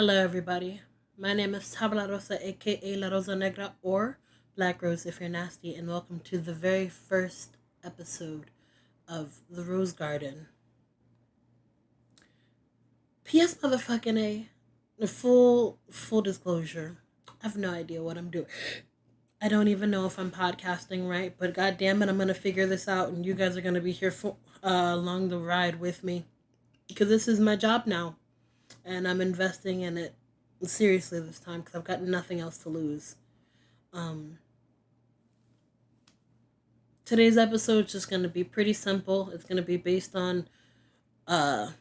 Hello, everybody. My name is Tabla Rosa, aka La Roza Negra, or Black Rose if you're nasty, and welcome to the very first episode of the Roze Garden. P.S. Motherfucking A. Full disclosure. I have no idea what I'm doing. I don't even know if I'm podcasting right, but god damn it, I'm gonna figure this out, and you guys are gonna be here for along the ride with me because this is my job now, and I'm investing in it seriously this time because I've got nothing else to lose. Um, Today's episode is just going to be pretty simple. It's going to be based on uh,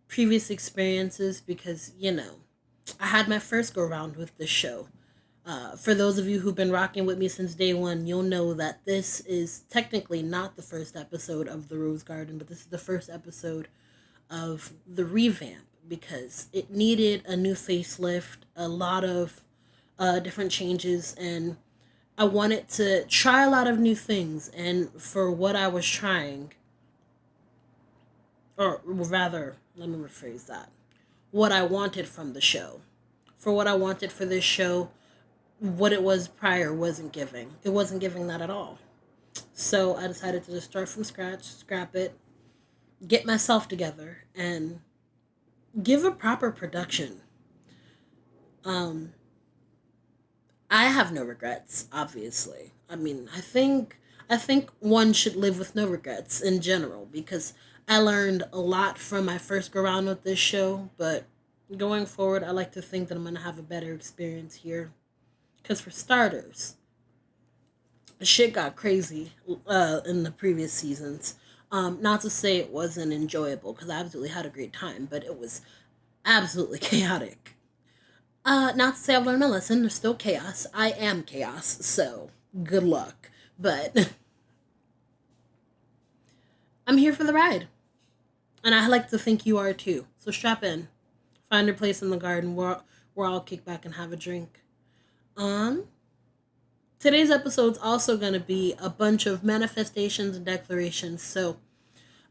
previous experiences because, I had my first go round with this show. For those of you who've been rocking with me since day one, you'll know that this is technically not the first episode of the Roze Garden, but this is the first episode of the revamp because it needed a new facelift, a lot of different changes, and I wanted to try a lot of new things. And for what I was trying, or rather, let me rephrase that, what I wanted from the show. For what I wanted for this show, what it was prior wasn't giving. It wasn't giving that at all. So I decided to just start from scratch, scrap it, get myself together, and give a proper production. Um, I have no regrets, obviously. I think one should live with no regrets in general because I learned a lot from my first go round with this show, but going forward, I like to think that I'm gonna have a better experience here. Because for starters, shit got crazy in the previous seasons. Not to say it wasn't enjoyable, because I absolutely had a great time, but it was absolutely chaotic. Not to say I've learned my lesson. There's still chaos. I am chaos, so good luck. But I'm here for the ride, and I like to think you are too. So strap in, find your place in the garden where I'll kick back and have a drink. Um, Today's episode's also gonna be a bunch of manifestations and declarations. So,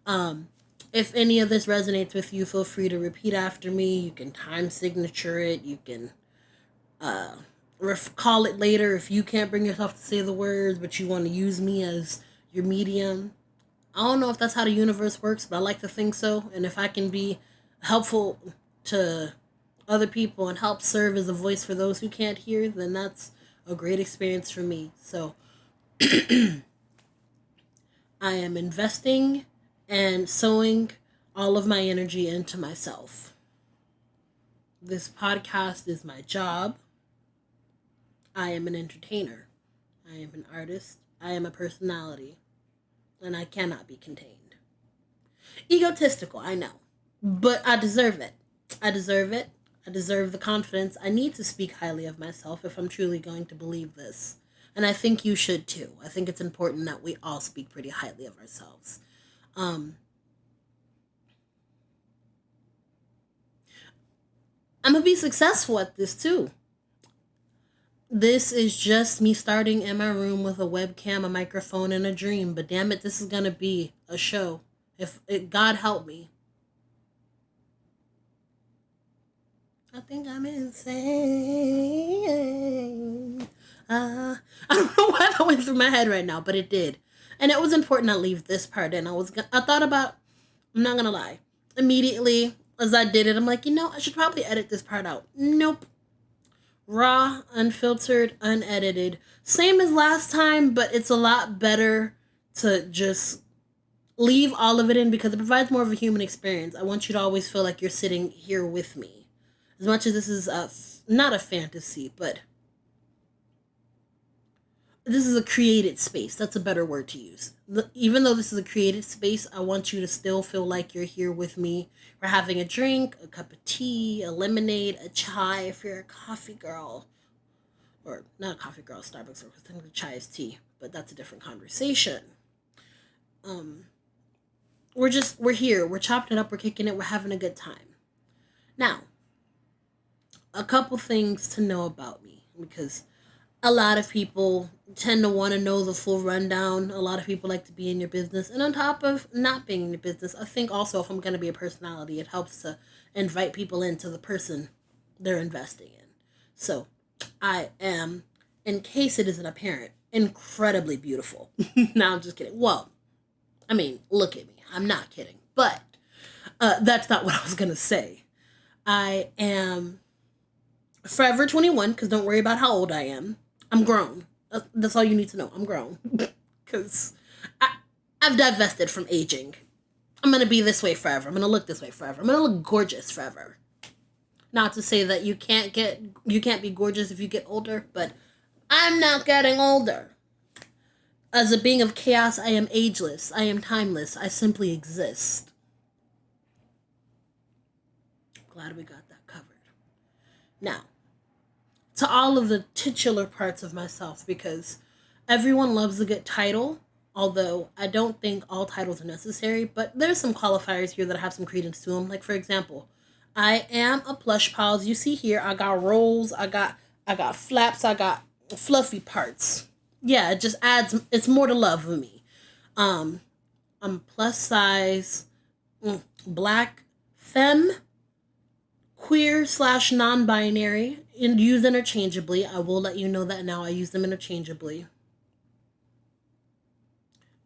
um, if any of this resonates with you, feel free to repeat after me. You can time signature it. You can uh, call it later if you can't bring yourself to say the words, but you want to use me as your medium. I don't know if that's how the universe works, but I like to think so. And if I can be helpful to other people and help serve as a voice for those who can't hear, then that's a great experience for me. So I am investing and sowing all of my energy into myself. This podcast is my job. I am an entertainer. I am an artist. I am a personality. And I cannot be contained. Egotistical, I know. But I deserve it. I deserve it. I deserve the confidence. I need to speak highly of myself if I'm truly going to believe this. And I think you should too. I think it's important that we all speak pretty highly of ourselves. Um, I'm going to be successful at this too. This is just me starting in my room with a webcam, a microphone, and a dream. But damn it, this is going to be a show. If it, God help me. I think I'm insane. I don't know why that went through my head right now, but it did. And it was important I leave this part in. I thought about, I'm not gonna lie. Immediately as I did it, I'm like, I should probably edit this part out. Nope. Raw, unfiltered, unedited. Same as last time, but it's a lot better to just leave all of it in because it provides more of a human experience. I want you to always feel like you're sitting here with me. As much as this is not a fantasy, but this is a created space. That's a better word to use. Even though this is a created space, I want you to still feel like you're here with me. We're having a drink, a cup of tea, a lemonade, a chai if you're a coffee girl. Or not a coffee girl, Starbucks, or I think chai is tea, but that's a different conversation. Um, we're here, we're chopping it up, we're kicking it, we're having a good time. Now, a couple things to know about me because a lot of people tend to want to know the full rundown. A lot of people like to be in your business. And on top of not being in your business, I think also if I'm going to be a personality, it helps to invite people into the person they're investing in. So I am, in case it isn't apparent, incredibly beautiful. No, I'm just kidding. Well, I mean, look at me. I'm not kidding. But that's not what I was going to say. I am forever 21, because don't worry about how old I am. I'm grown. That's all you need to know. I'm grown. Because I've divested from aging. I'm going to be this way forever. I'm going to look this way forever. I'm going to look gorgeous forever. Not to say that you can't be gorgeous if you get older, but I'm not getting older. As a being of chaos, I am ageless. I am timeless. I simply exist. Glad we got that covered. Now, to all of the titular parts of myself, because everyone loves a good title, although I don't think all titles are necessary, but there's some qualifiers here that have some credence to them. Like, for example, I am a plush pals. You see here, I got rolls, I got flaps, I got fluffy parts. Yeah, it just adds, it's more to love with me. I'm plus size, black, femme, queer / non-binary, and used interchangeably. I will let you know that now. I use them interchangeably.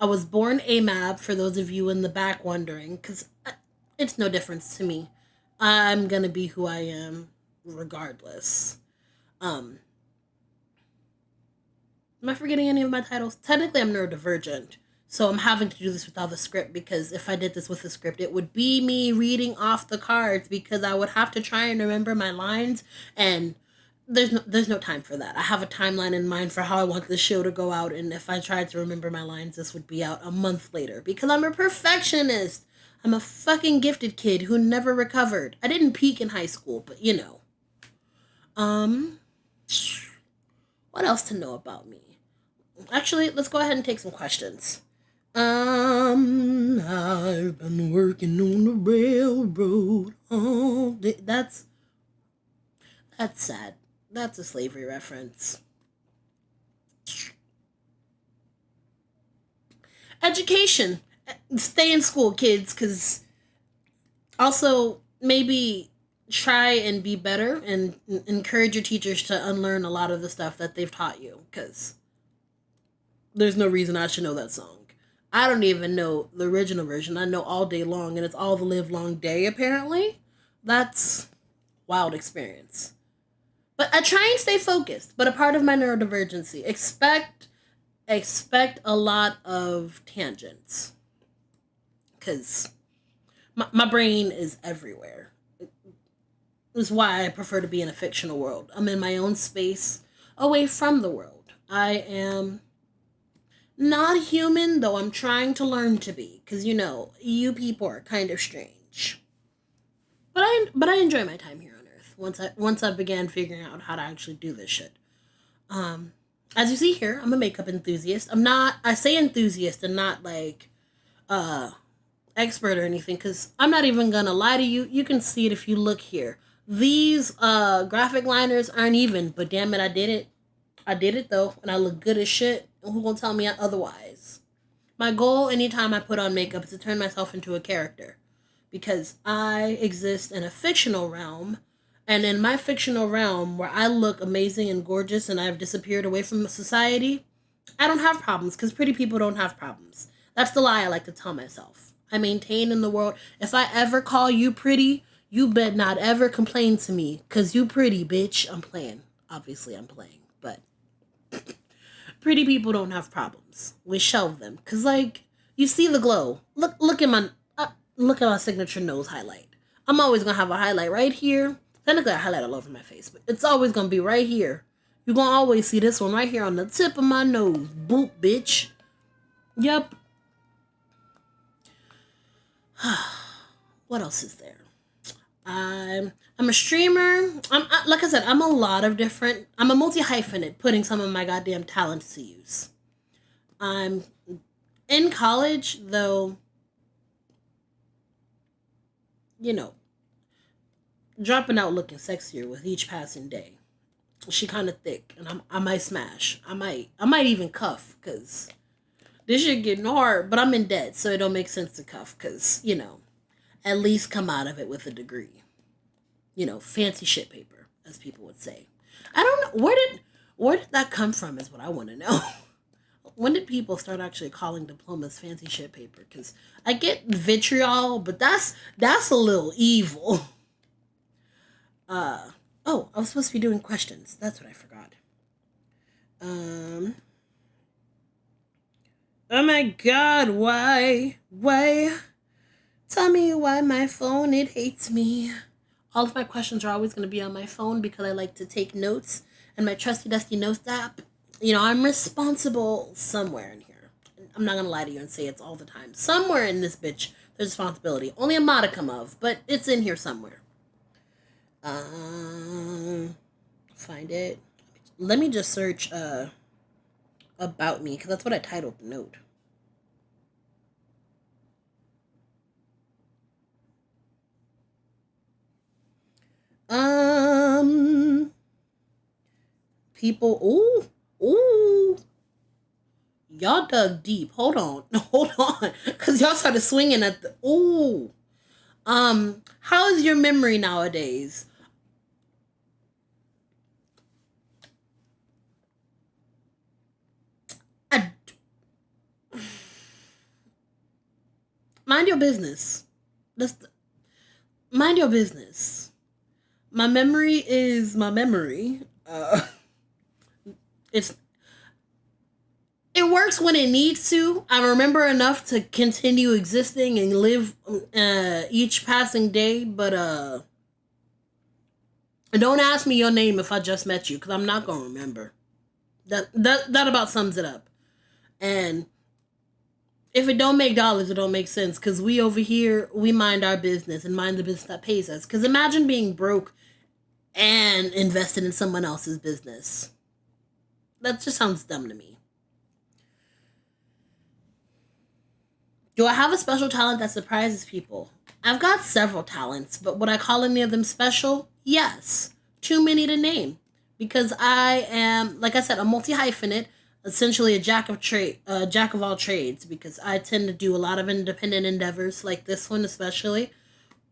I was born AMAB, for those of you in the back wondering, because it's no difference to me. I'm going to be who I am regardless. Am I forgetting any of my titles? Technically, I'm neurodivergent. So I'm having to do this without the script, because if I did this with the script, it would be me reading off the cards, because I would have to try and remember my lines, and there's no time for that. I have a timeline in mind for how I want this show to go out, and if I tried to remember my lines, this would be out a month later, because I'm a perfectionist. I'm a fucking gifted kid who never recovered. I didn't peak in high school, but you know. What else to know about me? Actually, let's go ahead and take some questions. I've been working on the railroad. Oh, that's sad. That's a slavery reference. Education. Stay in school, kids, because also maybe try and be better and encourage your teachers to unlearn a lot of the stuff that they've taught you, because there's no reason I should know that song. I don't even know the original version. I know All Day Long, and it's All the Live Long Day, apparently. That's wild experience. But I try and stay focused. But a part of my neurodivergency, expect a lot of tangents. Because my brain is everywhere. It's why I prefer to be in a fictional world. I'm in my own space, away from the world. I am not human, though I'm trying to learn to be, because you know, you people are kind of strange. But I enjoy my time here on Earth once I began figuring out how to actually do this shit. As you see here, I'm a makeup enthusiast. I say enthusiast and not like expert or anything, because I'm not even gonna lie to you. You can see it if you look here. These graphic liners aren't even, but damn it, I did it. I did it though, and I look good as shit. Who gonna tell me otherwise? My goal anytime I put on makeup is to turn myself into a character, because I exist in a fictional realm, and in my fictional realm where I look amazing and gorgeous and I've disappeared away from society, I don't have problems, because pretty people don't have problems. That's the lie I like to tell myself. I maintain in the world, if I ever call you pretty, you bet not ever complain to me, because you pretty, bitch. I'm playing. Obviously, I'm playing, but pretty people don't have problems. We shelve them, because, like, you see the glow. Look at my signature nose highlight. I'm always going to have a highlight right here. Technically, I highlight all over my face, but it's always going to be right here. You're going to always see this one right here on the tip of my nose. Boop, bitch. Yep. What else is there? I'm a streamer. Like I said, I'm a multi-hyphenate, putting some of my goddamn talents to use. I'm in college, though, you know, dropping out looking sexier with each passing day. She kind of thick, and I might smash. I might even cuff, because this shit getting hard, but I'm in debt, so it don't make sense to cuff, because, at least come out of it with a degree. Fancy shit paper, as people would say. I don't know, where did that come from is what I want to know. When did people start actually calling diplomas fancy shit paper? Because I get vitriol, but that's a little evil. Oh, I was supposed to be doing questions. That's what I forgot. Oh my god, why? Tell me why my phone, it hates me. All of my questions are always going to be on my phone because I like to take notes. And my trusty dusty notes app, I'm responsible somewhere in here. I'm not going to lie to you and say it's all the time. Somewhere in this bitch, there's responsibility. Only a modicum of, but it's in here somewhere. Find it. Let me just search about me, because that's what I titled the note. People, ooh, y'all dug deep. Hold on, because y'all started swinging at the, ooh. How is your memory nowadays? Mind your business. Mind your business. My memory is my memory. It works when it needs to. I remember enough to continue existing and live each passing day, but don't ask me your name if I just met you, because I'm not gonna remember. That about sums it up. And if it don't make dollars, it don't make sense, because we over here, we mind our business and mind the business that pays us. Because imagine being broke and invested in someone else's business. That just sounds dumb to me. Do I have a special talent that surprises people? I've got several talents, but would I call any of them special? Yes. Too many to name. Because I am, like I said, a multi-hyphenate, essentially a jack of all trades, because I tend to do a lot of independent endeavors, like this one especially.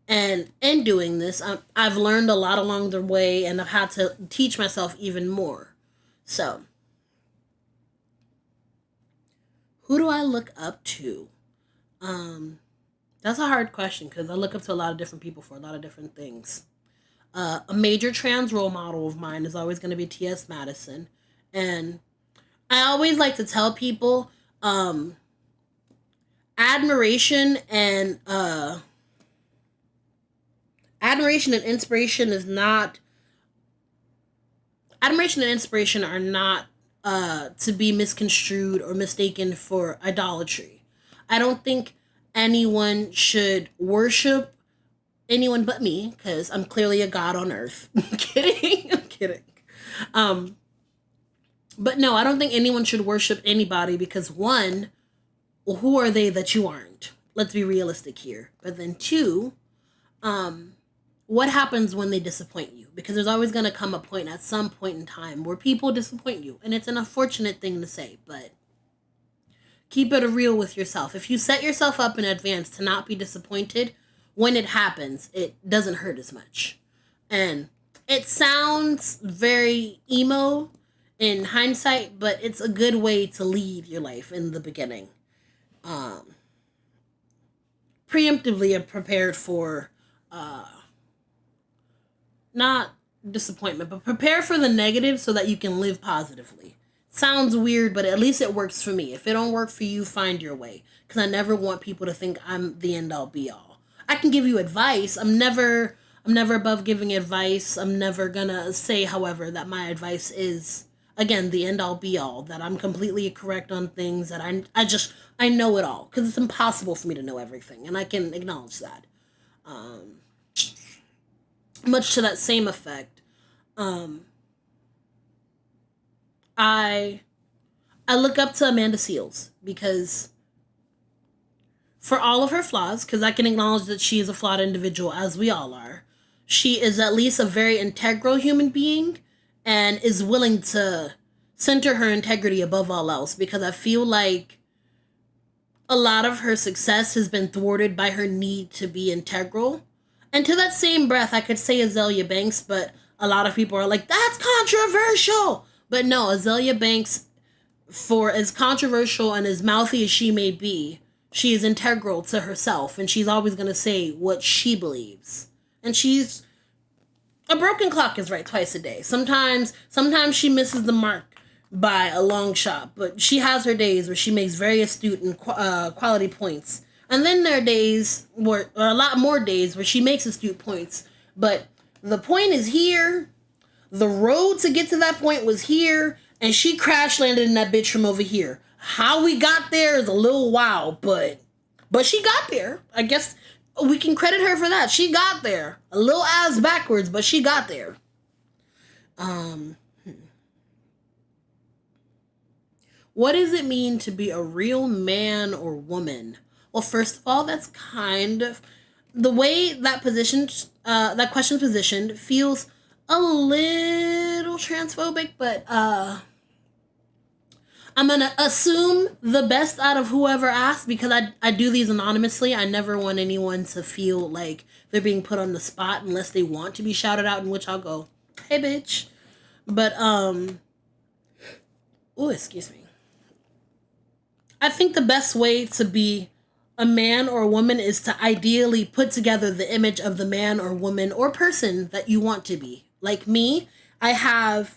And in doing this, I've learned a lot along the way, and I've had to teach myself even more. So, who do I look up to? That's a hard question, because I look up to a lot of different people for a lot of different things. A major trans role model of mine is always going to be T.S. Madison. And I always like to tell people, admiration and inspiration is not admiration and inspiration are not to be misconstrued or mistaken for idolatry. I don't think anyone should worship anyone but me, because I'm clearly a god on earth. I'm kidding. I'm kidding. But no, I don't think anyone should worship anybody, because one, well, who are they that you aren't? Let's be realistic here. But then two, what happens when they disappoint you? Because there's always going to come a point at some point in time where people disappoint you. And it's an unfortunate thing to say, but keep it real with yourself. If you set yourself up in advance to not be disappointed, when it happens, it doesn't hurt as much. And it sounds very emo in hindsight, but it's a good way to lead your life in the beginning. Preemptively and prepared for not disappointment, but prepare for the negative so that you can live positively. Sounds weird, but at least it works for me. If it don't work for you, find your way. Because I never want people to think I'm the end all be all. I can give you advice. I'm never above giving advice. I'm never gonna say, however, that my advice is, again, the end all be all, that I'm completely correct on things, that I know it all, because it's impossible for me to know everything, and I can acknowledge that. Much to that same effect, I look up to Amanda Seales, because for all of her flaws, because I can acknowledge that she is a flawed individual, as we all are, she is at least a very integral human being, and is willing to center her integrity above all else, because I feel like a lot of her success has been thwarted by her need to be integral. And to that same breath, I could say Azalea Banks, but a lot of people are like, that's controversial. But no, Azalea Banks, for as controversial and as mouthy as she may be, she is integral to herself, and she's always going to say what she believes. And she's a broken clock is right twice a day. Sometimes she misses the mark by a long shot, but she has her days where she makes very astute and quality points. And then there are days where, or a lot more days where she makes astute points. But the point is here. The road to get to that point was here, and she crash landed in that bitch from over here. How we got there is a little wild, but she got there. I guess we can credit her for that. She got there. A little ass backwards, but she got there. What does it mean to be a real man or woman? Well, first of all, that's kind of the way that that question's positioned feels a little transphobic, but I'm gonna assume the best out of whoever asked, because I do these anonymously. I never want anyone to feel like they're being put on the spot unless they want to be shouted out, in which I'll go, hey bitch. But excuse me. I think the best way to be a man or a woman is to ideally put together the image of the man or woman or person that you want to be. Like me, I have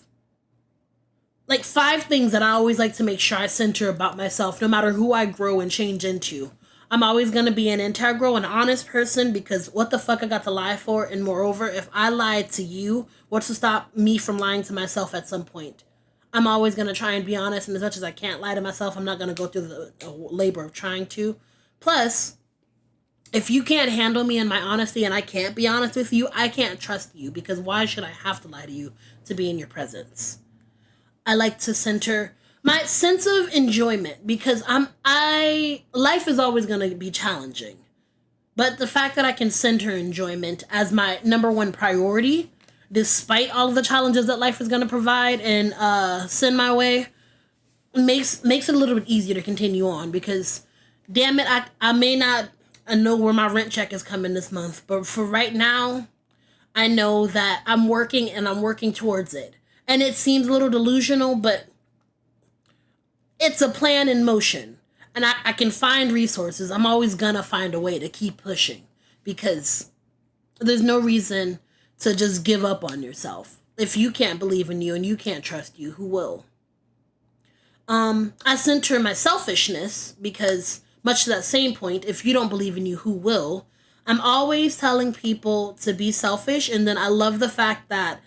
like 5 things that I always like to make sure I center about myself, no matter who I grow and change into. I'm always going to be an integral and honest person, because what the fuck I got to lie for? And moreover, if I lied to you, what's to stop me from lying to myself at some point? I'm always going to try and be honest, and as much as I can't lie to myself, I'm not going to go through the labor of trying to. Plus, if you can't handle me and my honesty and I can't be honest with you, I can't trust you, because why should I have to lie to you to be in your presence? I like to center my sense of enjoyment, because life is always going to be challenging. But the fact that I can center enjoyment as my number one priority, despite all of the challenges that life is going to provide and send my way, makes it a little bit easier to continue on. Because, damn it, I may not know where my rent check is coming this month, but for right now, I know that I'm working and I'm working towards it. And it seems a little delusional, but it's a plan in motion. And I can find resources. I'm always going to find a way to keep pushing, because there's no reason to just give up on yourself. If you can't believe in you and you can't trust you, who will? I center my selfishness, because much to that same point, if you don't believe in you, who will? I'm always telling people to be selfish. And then I love the fact that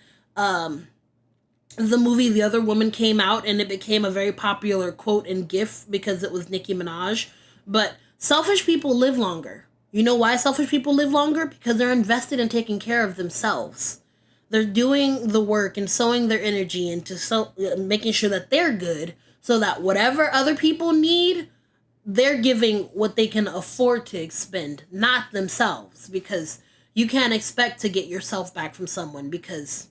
the movie The Other Woman came out and it became a very popular quote and gif because it was Nicki Minaj. But selfish people live longer. You know why selfish people live longer? Because they're invested in taking care of themselves. They're doing the work and sowing their energy into making sure that they're good, so that whatever other people need, they're giving what they can afford to expend, not themselves. Because you can't expect to get yourself back from someone, because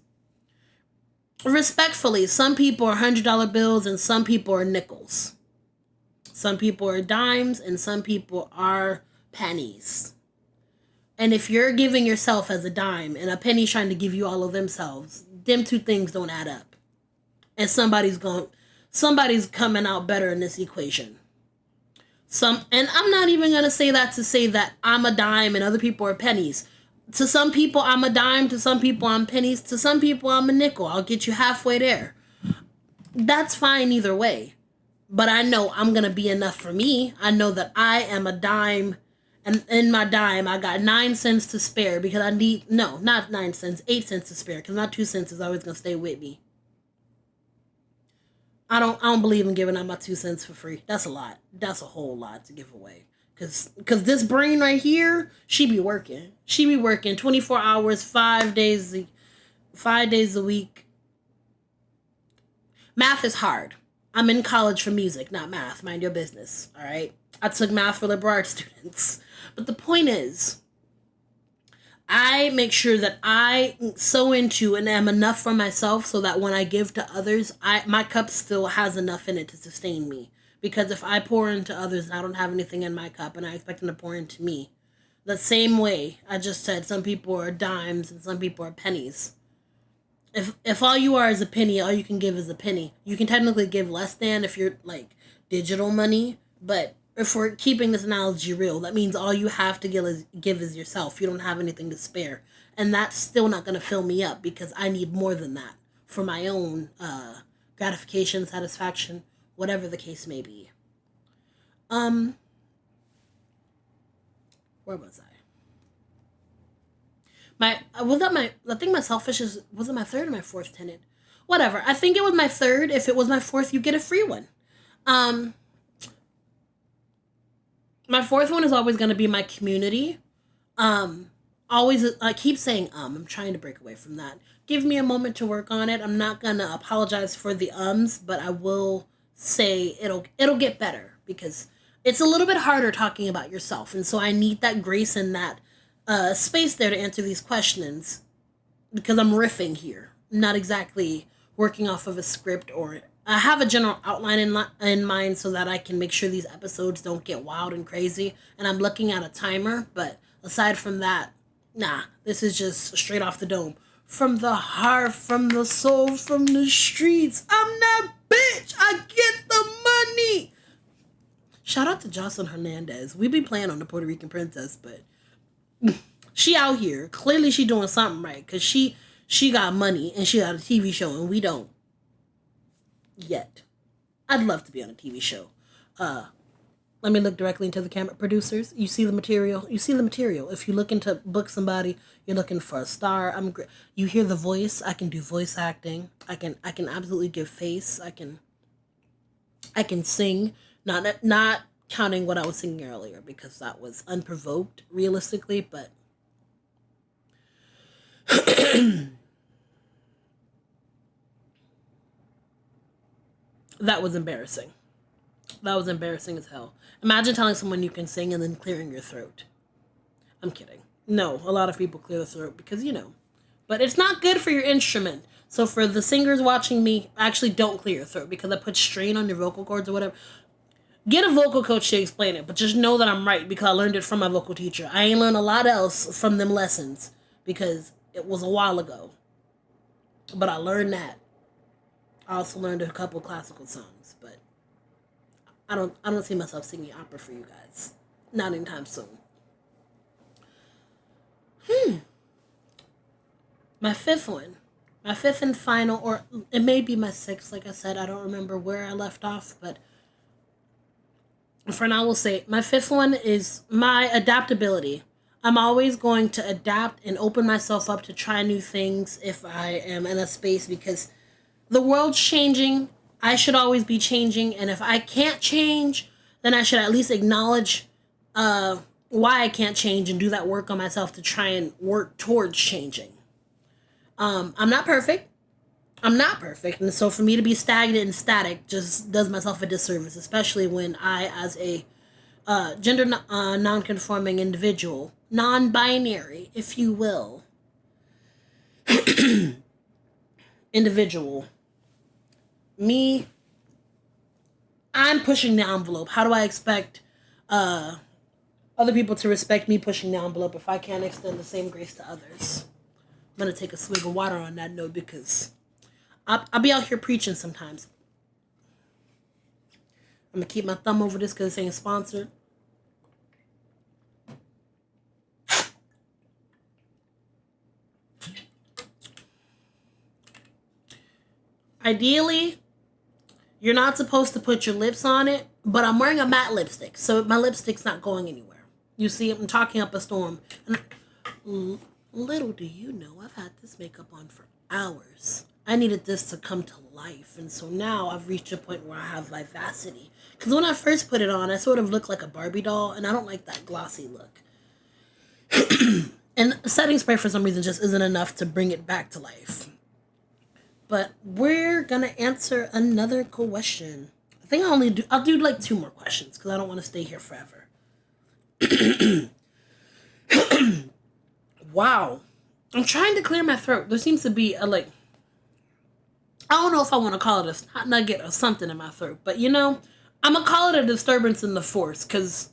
respectfully, some people are $100 bills and some people are nickels. Some people are dimes and some people are pennies. And if you're giving yourself as a dime and a penny's trying to give you all of themselves, them two things don't add up. And somebody's coming out better in this equation. And I'm not even going to say that I'm a dime and other people are pennies. To some people, I'm a dime. To some people, I'm pennies. To some people, I'm a nickel. I'll get you halfway there. That's fine either way. But I know I'm going to be enough for me. I know that I am a dime. And in my dime, I got 9 cents to spare, because not 9 cents, 8 cents to spare. Because my 2 cents is always going to stay with me. I don't believe in giving out my 2 cents for free. That's a lot. That's a whole lot to give away. Cause this brain right here, she be working. She be working 24 hours, 5 days a week. Math is hard. I'm in college for music, not math. Mind your business, all right? I took math for liberal arts students. But the point is, I make sure that I sow into and am enough for myself so that when I give to others, my cup still has enough in it to sustain me. Because if I pour into others and I don't have anything in my cup and I expect them to pour into me, the same way I just said, some people are dimes and some people are pennies. If all you are is a penny, all you can give is a penny. You can technically give less than if you're like digital money, but if we're keeping this analogy real, that means all you have to give is yourself. You don't have anything to spare. And that's still not going to fill me up because I need more than that for my own gratification, satisfaction, whatever the case may be. Where was I? I think my selfish was it my third or my fourth tenant? Whatever. I think it was my third. If it was my fourth, you get a free one. My fourth one is always going to be my community. Always, I keep saying I'm trying to break away from that. Give me a moment to work on it. I'm not going to apologize for the but I will say it'll get better because it's a little bit harder talking about yourself. And so I need that grace and that space there to answer these questions because I'm riffing here, not exactly working off of a script or I have a general outline in mind so that I can make sure these episodes don't get wild and crazy. And I'm looking at a timer, but aside from that, nah, this is just straight off the dome. From the heart, from the soul, from the streets. I'm that bitch. I get the money. Shout out to Jocelyn Hernandez. We be playing on the Puerto Rican Princess, but she out here. Clearly she doing something right because she got money and she got a TV show and we don't. Yet. I'd love to be on a TV show. Let me look directly into the camera. Producers, you see the material. You see the material. If you looking to book somebody, you're looking for a star. You hear the voice. I can do voice acting. I can absolutely give face. I can sing. Not counting what I was singing earlier because that was unprovoked, realistically, but that was embarrassing. That was embarrassing as hell. Imagine telling someone you can sing and then clearing your throat. I'm kidding. No, a lot of people clear the throat because, But it's not good for your instrument. So for the singers watching me, actually don't clear your throat because I put strain on your vocal cords or whatever. Get a vocal coach to explain it, but just know that I'm right because I learned it from my vocal teacher. I ain't learned a lot else from them lessons because it was a while ago. But I learned that. I also learned a couple classical songs, but I don't see myself singing opera for you guys. Not anytime soon. My fifth one. My fifth and final, or it may be my sixth, like I said. I don't remember where I left off, but for now we'll say my fifth one is my adaptability. I'm always going to adapt and open myself up to try new things if I am in a space because the world's changing. I should always be changing. And if I can't change, then I should at least acknowledge why I can't change and do that work on myself to try and work towards changing. I'm not perfect. And so for me to be stagnant and static just does myself a disservice, especially when I, as a gender non-conforming individual, non-binary, if you will, individual, I'm pushing the envelope. How do I expect other people to respect me pushing the envelope if I can't extend the same grace to others? I'm going to take a swig of water on that note because I'll be out here preaching sometimes. I'm going to keep my thumb over this because it ain't sponsored. Ideally, you're not supposed to put your lips on it, but I'm wearing a matte lipstick, so my lipstick's not going anywhere. You see, I'm talking up a storm. And little do you know, I've had this makeup on for hours. I needed this to come to life, and so now I've reached a point where I have vivacity. Because when I first put it on, I sort of looked like a Barbie doll, and I don't like that glossy look. And setting spray for some reason just isn't enough to bring it back to life. But we're gonna answer another question. I think I'll do like 2 more questions because I don't want to stay here forever. Wow. I'm trying to clear my throat. There seems to be a, like, I don't know if I want to call it a snot nugget or something in my throat, but you know, I'm gonna call it a disturbance in the force, because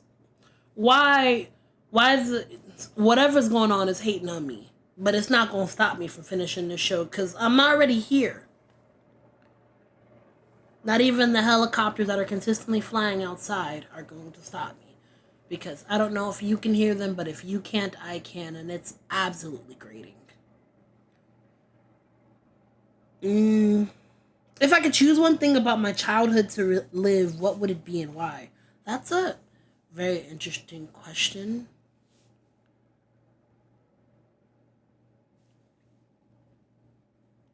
why, why is it, whatever's going on is hating on me, but it's not gonna stop me from finishing this show, because I'm already here. Not even the helicopters that are consistently flying outside are going to stop me. Because I don't know if you can hear them, but if you can't, I can, and it's absolutely grating. If I could choose one thing about my childhood to live, what would it be and why? That's a very interesting question.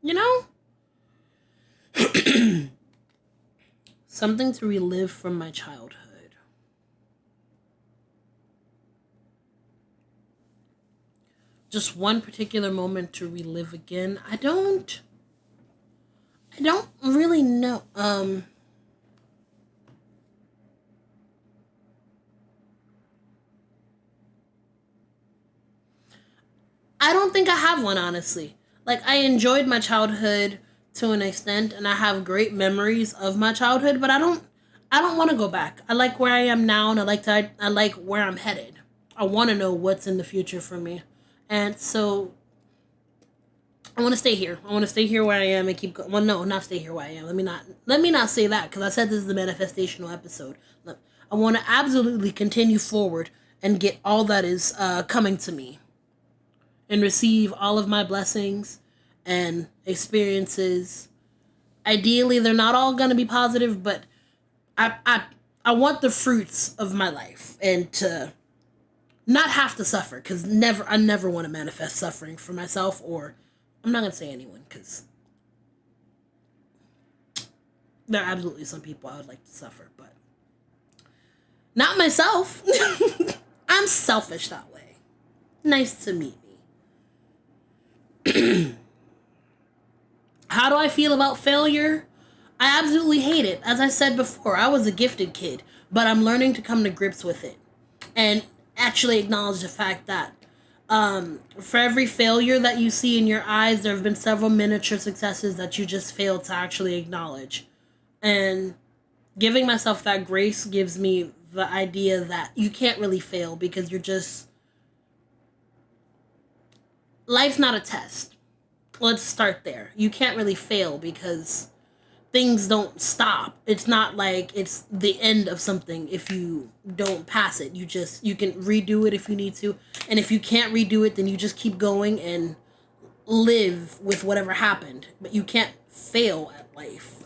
You know? Something to relive from my childhood. Just one particular moment to relive again. I don't really know. I don't think I have one, honestly. Like, I enjoyed my childhood to an extent, and I have great memories of my childhood, but I don't want to go back. I like where I am now, and I like where I'm headed. I want to know what's in the future for me. And so I want to stay here. I want to stay here where I am and keep going. Well, no, not stay here where I am. Let me not say that, because I said this is the manifestational episode. I want to absolutely continue forward and get all that is coming to me, and receive all of my blessings and experiences. Ideally, they're not all going to be positive, but I, I I want the fruits of my life, and to not have to suffer, because I never want to manifest suffering for myself, or I'm not going to say anyone, because there are absolutely some people I would like to suffer, but not myself. I'm selfish that way. Nice to meet me. How do I feel about failure? I absolutely hate it. As I said before, I was a gifted kid, but I'm learning to come to grips with it and actually acknowledge the fact that for every failure that you see in your eyes, there have been several miniature successes that you just failed to actually acknowledge. And giving myself that grace gives me the idea that you can't really fail, because you're just, life's not a test. Let's start there. You can't really fail, because things don't stop. It's not like it's the end of something if you don't pass it. You can redo it if you need to. And if you can't redo it, then you just keep going and live with whatever happened. But you can't fail at life.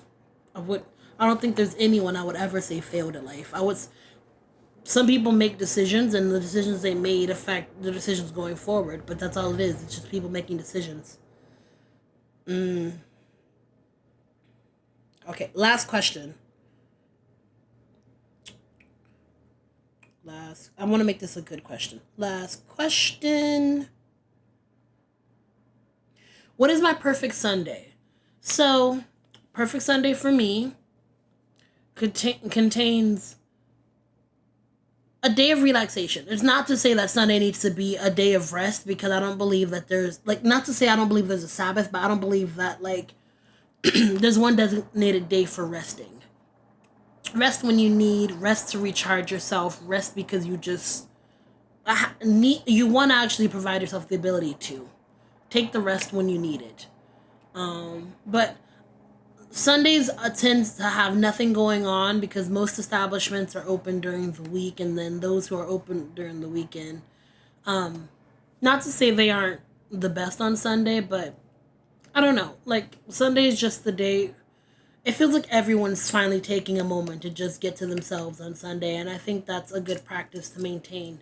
I don't think there's anyone I would ever say failed at life. Some people make decisions, and the decisions they made affect the decisions going forward, but that's all it is. It's just people making decisions. Okay, last question. I want to make this a good question. Last question. What is my perfect Sunday? So, perfect Sunday for me contains a day of relaxation. It's not to say that Sunday needs to be a day of rest, because I don't believe that there's, like, not to say I don't believe there's a Sabbath, but I don't believe that, like, there's one designated day for resting. Rest when you need, rest to recharge yourself, rest because you just you want to actually provide yourself the ability to take the rest when you need it. But Sundays tends to have nothing going on, because most establishments are open during the week, and then those who are open during the weekend. Not to say they aren't the best on Sunday, but I don't know. Like, Sunday is just the day. It feels like everyone's finally taking a moment to just get to themselves on Sunday, and I think that's a good practice to maintain.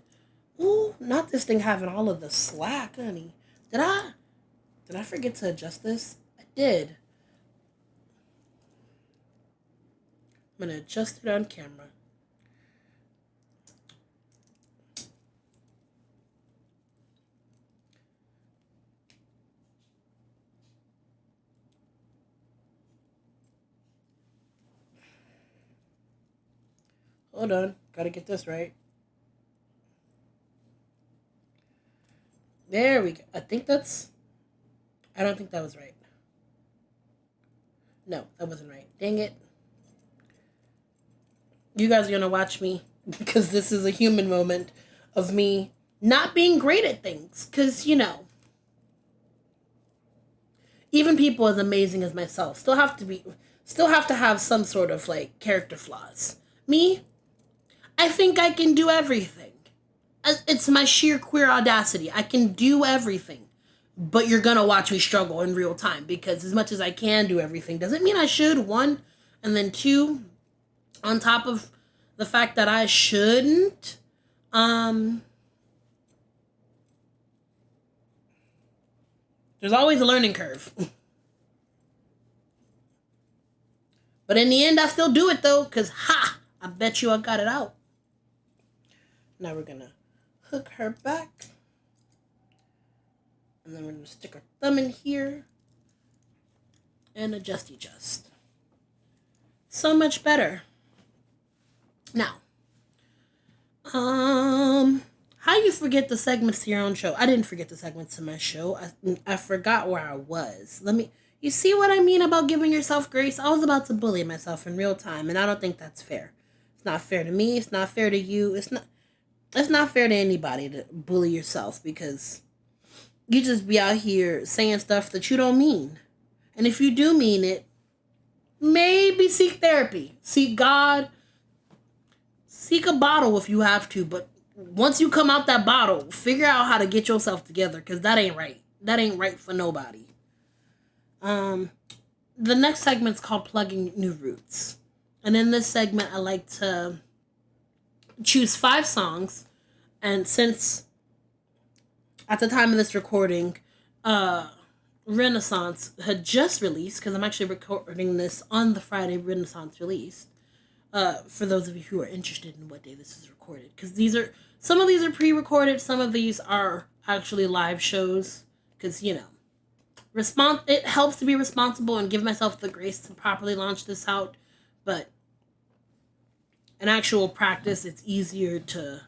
Ooh, not this thing having all of the slack, honey. Did I did I forget to adjust this? I did. I'm gonna adjust it on camera. Hold on, gotta get this right. There we go. I don't think that was right. No, that wasn't right. Dang it. You guys are going to watch me because this is a human moment of me not being great at things. Because, even people as amazing as myself still have to have some sort of like character flaws. Me, I think I can do everything. It's my sheer queer audacity. I can do everything. But you're gonna watch me struggle in real time because as much as I can do everything doesn't mean I should, one. And then two, on top of the fact that I shouldn't, there's always a learning curve. But in the end, I still do it though, because I bet you I got it out. Now we're gonna hook her back. And then we're gonna stick our thumb in here and adjust. So much better. Now, how you forget the segments to your own show? I didn't forget the segments to my show. I forgot where I was. You see what I mean about giving yourself grace? I was about to bully myself in real time, and I don't think that's fair. It's not fair to me. It's not fair to you. It's not fair to anybody to bully yourself because you just be out here saying stuff that you don't mean. And if you do mean it, maybe seek therapy. Seek God. Seek a bottle if you have to, but once you come out that bottle, figure out how to get yourself together because that ain't right. That ain't right for nobody. The next segment's called Plugging New Roots. And in this segment, I like to choose 5 songs. And since at the time of this recording, Renaissance had just released, because I'm actually recording this on the Friday Renaissance released, for those of you who are interested in what day this is recorded. Because some of these are pre-recorded, some of these are actually live shows, because, it helps to be responsible and give myself the grace to properly launch this out, but in actual practice, it's easier to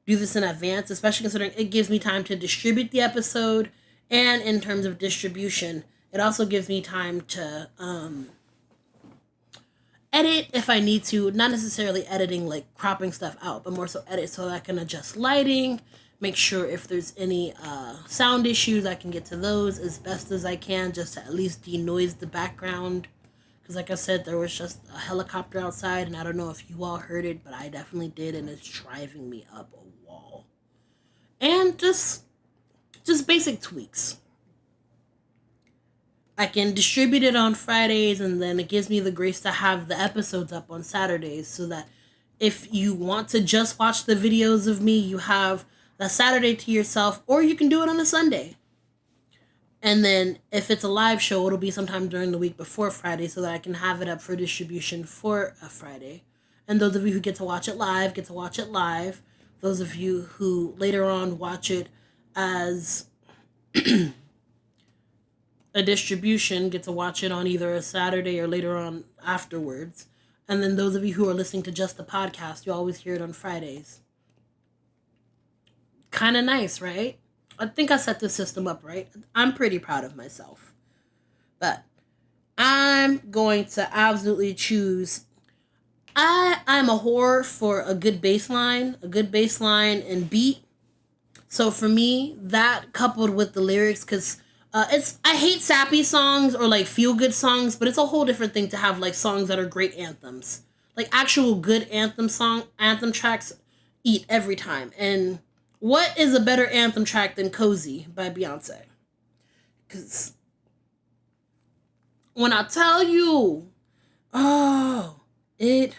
do this in advance, especially considering it gives me time to distribute the episode, and in terms of distribution, it also gives me time to edit if I need to, not necessarily editing like cropping stuff out, but more so edit so that I can adjust lighting, make sure if there's any sound issues, I can get to those as best as I can, just to at least denoise the background. Because like I said, there was just a helicopter outside, and I don't know if you all heard it, but I definitely did, and it's driving me up a wall. And just basic tweaks. I can distribute it on Fridays, and then it gives me the grace to have the episodes up on Saturdays, so that if you want to just watch the videos of me, you have a Saturday to yourself, or you can do it on a Sunday. And then if it's a live show, it'll be sometime during the week before Friday so that I can have it up for distribution for a Friday. And those of you who get to watch it live, get to watch it live. Those of you who later on watch it as a distribution get to watch it on either a Saturday or later on afterwards. And then those of you who are listening to just the podcast, you always hear it on Fridays. Kind of nice, right? I think I set the system up right. I'm pretty proud of myself. But I'm going to absolutely choose. I'm a whore for a good bass line and beat. So for me, that coupled with the lyrics, because I hate sappy songs or like feel good songs, but it's a whole different thing to have like songs that are great anthems. Like actual good anthem tracks eat every time. And what is a better anthem track than Cozy by Beyonce? Because when I tell you, it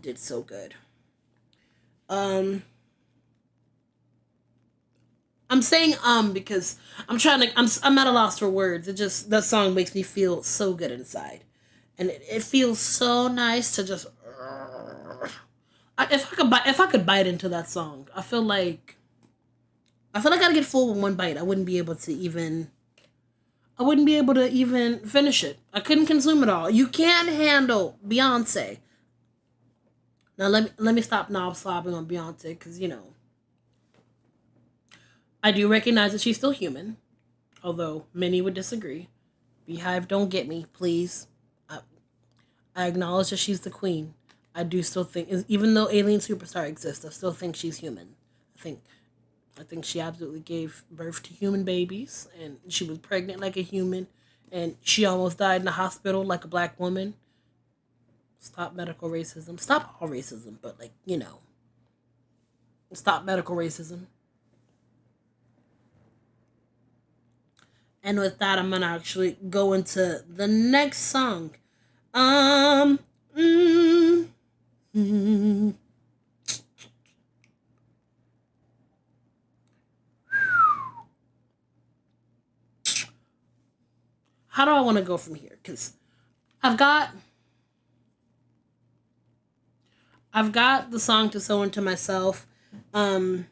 did so good. I'm saying because I'm at a loss for words. That song makes me feel so good inside. And it feels so nice to just if I could bite into that song, I feel like I'd get full with one bite. I wouldn't be able to even finish it. I couldn't consume it all. You can't handle Beyonce. Now let me stop knob slobbing on Beyonce, because I do recognize that she's still human, although many would disagree. Beehive, don't get me, please. I, I acknowledge that she's the queen. I do still think, even though Alien Superstar exists, I still think she's human. I think, I think she absolutely gave birth to human babies, and she was pregnant like a human, and she almost died in the hospital like a black woman. Stop medical racism. Stop all racism, but stop medical racism. And with that, I'm gonna actually go into the next song. Um, mm, mm. How do I want to go from here? Because I've got I've got the song to sew into myself. Um,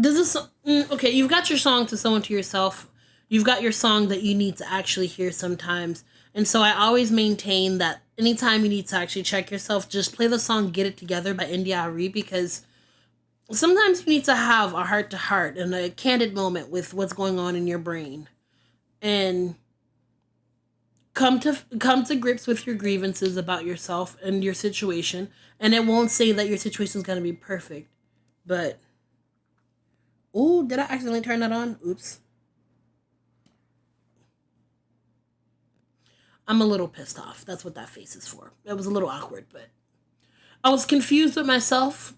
does this okay? You've got your song to sew into yourself. You've got your song that you need to actually hear sometimes. And so I always maintain that anytime you need to actually check yourself, just play the song "Get It Together" by India Arie, because sometimes you need to have a heart to heart and a candid moment with what's going on in your brain, and come to grips with your grievances about yourself and your situation. And it won't say that your situation is going to be perfect, but oh, did I accidentally turn that on? Oops. I'm a little pissed off. That's what that face is for. It was a little awkward, but I was confused with myself.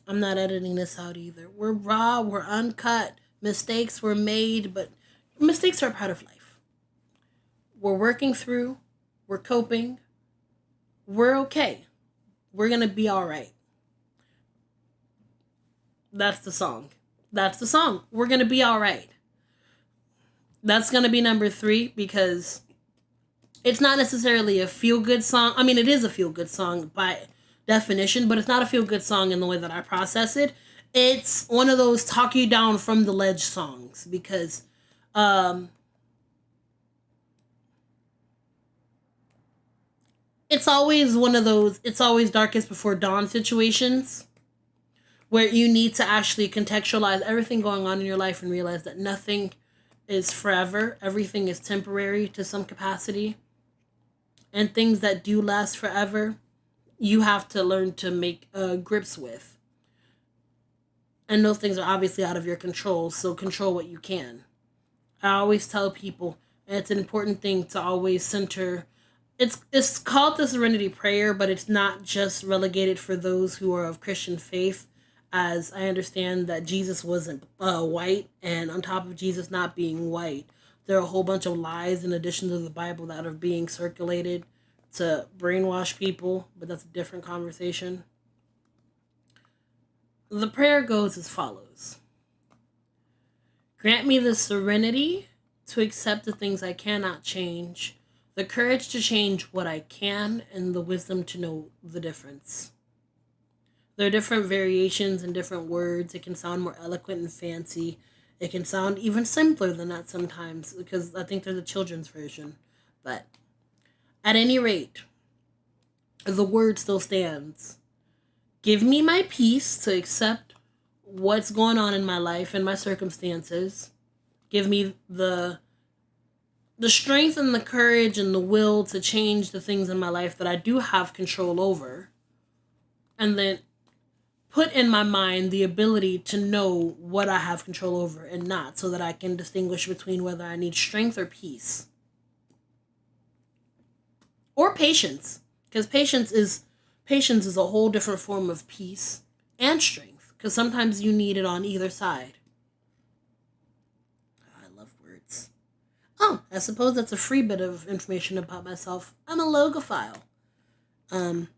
I'm not editing this out either. We're raw, we're uncut. Mistakes were made, but mistakes are a part of life. We're working through, we're coping, we're okay. We're gonna be all right. That's the song. That's the song. We're gonna be all right. That's gonna be number 3, because it's not necessarily a feel good song. I mean, it is a feel good song by definition, but it's not a feel good song in the way that I process it. It's one of those talk you down from the ledge songs, because um, it's always one of those, it's always darkest before dawn situations where you need to actually contextualize everything going on in your life and realize that nothing is forever, everything is temporary to some capacity, and things that do last forever, you have to learn to make grips with. And those things are obviously out of your control, so control what you can. I always tell people, and it's an important thing to always center. It's called the Serenity Prayer, but it's not just relegated for those who are of Christian faith, as I understand that Jesus wasn't white, and on top of Jesus not being white, there are a whole bunch of lies in addition to the Bible that are being circulated to brainwash people, but that's a different conversation. The prayer goes as follows: Grant me the serenity to accept the things I cannot change, the courage to change what I can, and the wisdom to know the difference. There are different variations and different words. It can sound more eloquent and fancy. It can sound even simpler than that sometimes, because I think there's a children's version. But at any rate, the word still stands. Give me my peace to accept what's going on in my life and my circumstances. Give me the strength and the courage and the will to change the things in my life that I do have control over. And then put in my mind the ability to know what I have control over and not, so that I can distinguish between whether I need strength or peace. Or patience. Because patience is a whole different form of peace and strength. Because sometimes you need it on either side. I love words. Oh, I suppose that's a free bit of information about myself. I'm a logophile. Um,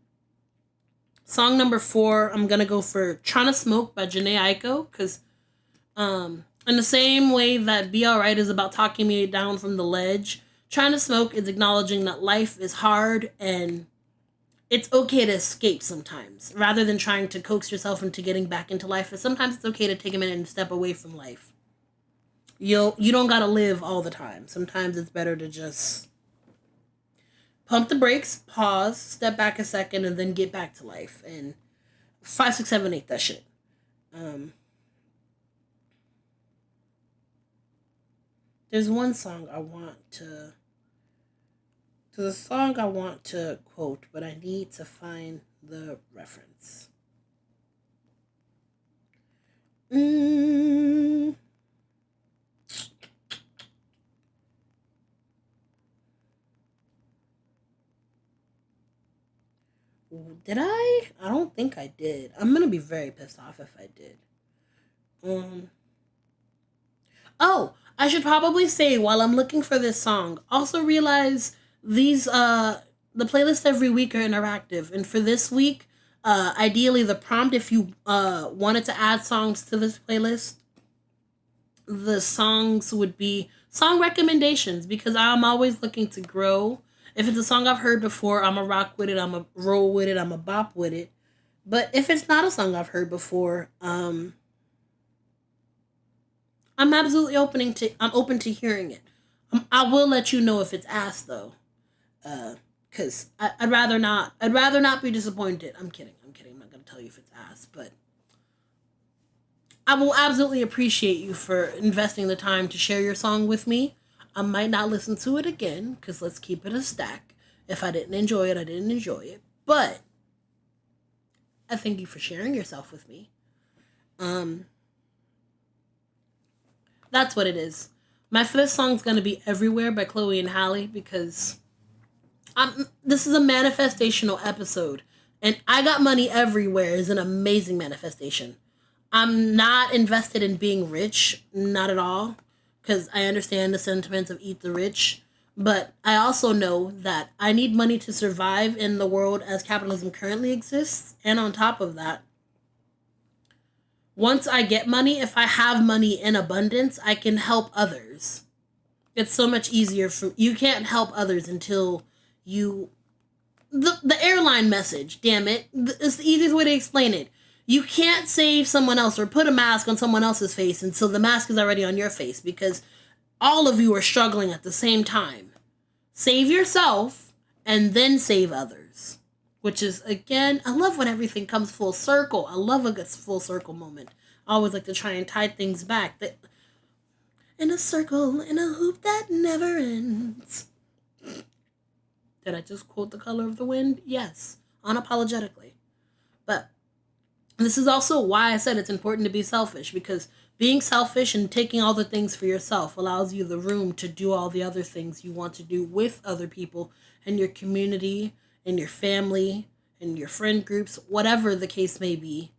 Song number 4, I'm gonna go for "Tryna Smoke" by Jhené Aiko, because in the same way that "Be Alright" is about talking me down from the ledge, "Tryna Smoke" is acknowledging that life is hard and it's okay to escape sometimes, rather than trying to coax yourself into getting back into life. Sometimes it's okay to take a minute and step away from life. You don't gotta live all the time. Sometimes it's better to just pump the brakes, pause, step back a second, and then get back to life. And 5, 6, 7, 8, that shit. There's one song I want to. There's a song I want to quote, but I need to find the reference. Did I? I don't think I did. I'm gonna be very pissed off if I did. Um. Oh, I should probably say while I'm looking for this song, also realize these the playlists every week are interactive, and for this week, ideally the prompt if you wanted to add songs to this playlist, the songs would be song recommendations because I'm always looking to grow. If it's a song I've heard before, I'm a rock with it, I'm a roll with it, I'm a bop with it. But if it's not a song I've heard before, I'm absolutely I'm open to hearing it. I will let you know if it's ass though, because I'd rather not. I'd rather not be disappointed. I'm kidding. I'm kidding. I'm not gonna tell you if it's ass, but I will absolutely appreciate you for investing the time to share your song with me. I might not listen to it again because let's keep it a stack. If I didn't enjoy it, I didn't enjoy it. But I thank you for sharing yourself with me. That's what it is. My fifth song's gonna be "Everywhere" by Chloe and Halle because this is a manifestational episode, and "I Got Money Everywhere" is an amazing manifestation. I'm not invested in being rich, not at all, because I understand the sentiments of eat the rich, but I also know that I need money to survive in the world as capitalism currently exists, and on top of that, once I get money, if I have money in abundance, I can help others. It's so much easier for you can't help others until you the airline message, damn it. It's the easiest way to explain it. You can't save someone else or put a mask on someone else's face until the mask is already on your face because all of you are struggling at the same time. Save yourself and then save others. Which is, again, I love when everything comes full circle. I love a good full circle moment. I always like to try and tie things back. In a circle, in a hoop that never ends. Did I just quote The Color of the Wind? Yes, unapologetically. But this is also why I said it's important to be selfish, because being selfish and taking all the things for yourself allows you the room to do all the other things you want to do with other people in your community, in your family, in your friend groups, whatever the case may be.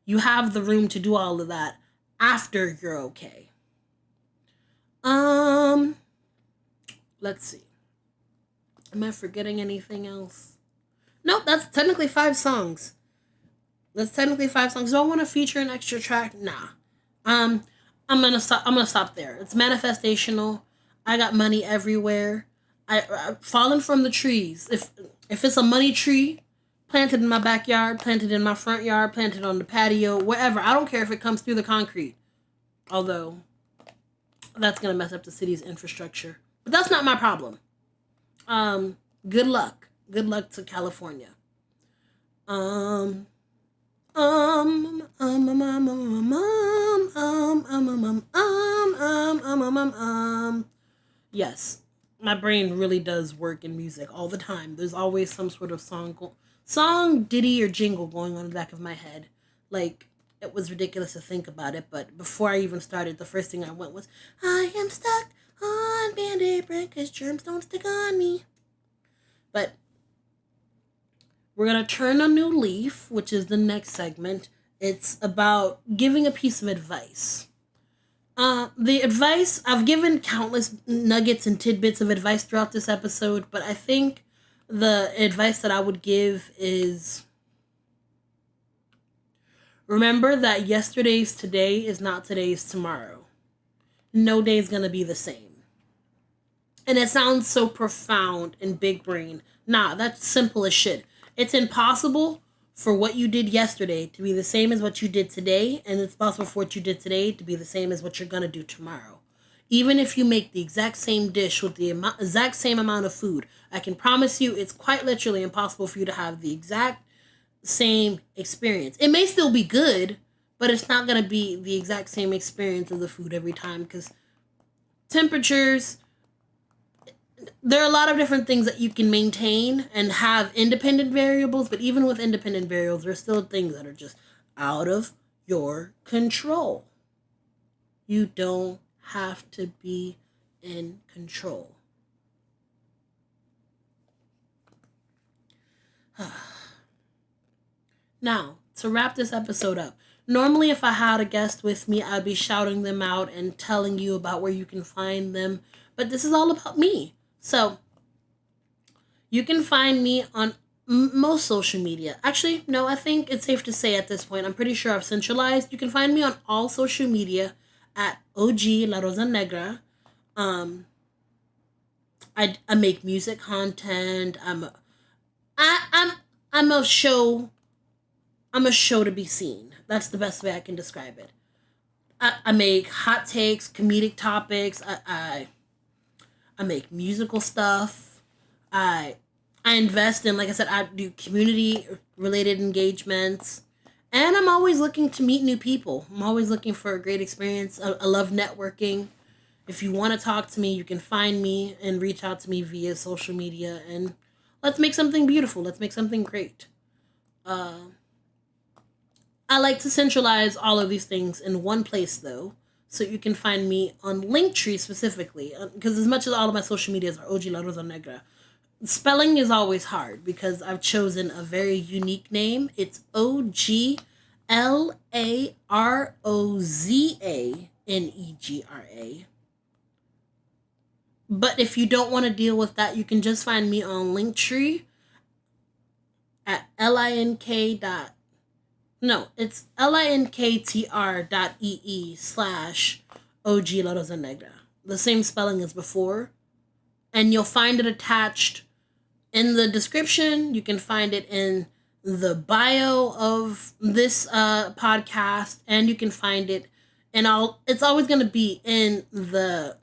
You have the room to do all of that after you're okay. Let's see. Am I forgetting anything else? Nope, that's technically 5 songs. Do I want to feature an extra track? Nah. I'm gonna stop. I'm gonna stop there. It's manifestational. I got money everywhere. I fallen from the trees. If it's a money tree, planted in my backyard, planted in my front yard, planted on the patio, wherever. I don't care if it comes through the concrete. Although that's gonna mess up the city's infrastructure. But that's not my problem. Good luck. Good luck to California. Yes, my brain really does work in music all the time. There's always some sort of song, ditty, or jingle going on in the back of my head. Like, it was ridiculous to think about it, but before I even started, the first thing I went was, I am stuck on Band-Aid bread 'cause germs don't stick on me. But we're going to turn a new leaf, which is the next segment. It's about giving a piece of advice. The advice, I've given countless nuggets and tidbits of advice throughout this episode, but I think the advice that I would give is remember that yesterday's today is not today's tomorrow. No day is going to be the same. And it sounds so profound and big brain. Nah, that's simple as shit. It's impossible for what you did yesterday to be the same as what you did today, and it's possible for what you did today to be the same as what you're going to do tomorrow. Even if you make the exact same dish with the exact same amount of food, I can promise you it's quite literally impossible for you to have the exact same experience. It may still be good, but it's not going to be the exact same experience of the food every time, because temperatures, there are a lot of different things that you can maintain and have independent variables, but even with independent variables, there's still things that are just out of your control. You don't have to be in control. Now, to wrap this episode up, normally if I had a guest with me, I'd be shouting them out and telling you about where you can find them, but this is all about me. So, you can find me on most social media. Actually, no, I think it's safe to say at this point, I'm pretty sure I've centralized. You can find me on all social media at OGLaRozaNegra. I make music content. I'm a show. I'm a show to be seen. That's the best way I can describe it. I make hot takes, comedic topics. I make musical stuff. I invest in, like I said, I do community related engagements. And I'm always looking to meet new people. I'm always looking for a great experience. I love networking. If you want to talk to me, you can find me and reach out to me via social media. And let's make something beautiful. Let's make something great. I like to centralize all of these things in one place, though. So you can find me on Linktree specifically. Because as much as all of my social medias are OGLaRozaNegra, spelling is always hard because I've chosen a very unique name. It's OGLaRozaNegra. But if you don't want to deal with that, you can just find me on Linktree at it's linktr.ee/OGLaRozaNegra. The same spelling as before. And you'll find it attached in the description. You can find it in the bio of this podcast. And you can find it in it's always going to be in the,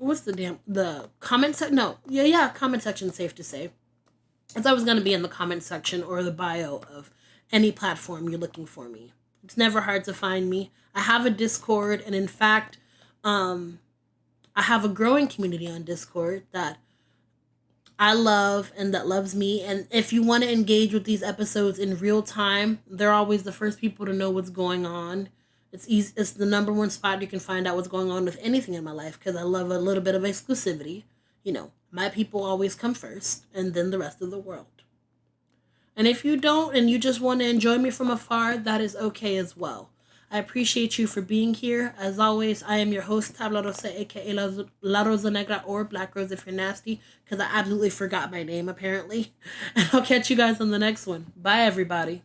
the comment section? No. Yeah, comment section, safe to say. It's always going to be in the comment section or the bio of any platform you're looking for me. It's never hard to find me. I have a Discord, and in fact, I have a growing community on Discord that I love and that loves me. And if you want to engage with these episodes in real time, they're always the first people to know what's going on. It's easy. It's the number one spot you can find out what's going on with anything in my life, because I love a little bit of exclusivity. You know, my people always come first, and then the rest of the world. And if you don't, and you just want to enjoy me from afar, that is okay as well. I appreciate you for being here. As always, I am your host, Tabla Rosa, aka La Roza Negra, or Black Rose if you're nasty, because I absolutely forgot my name, apparently. And I'll catch you guys on the next one. Bye, everybody.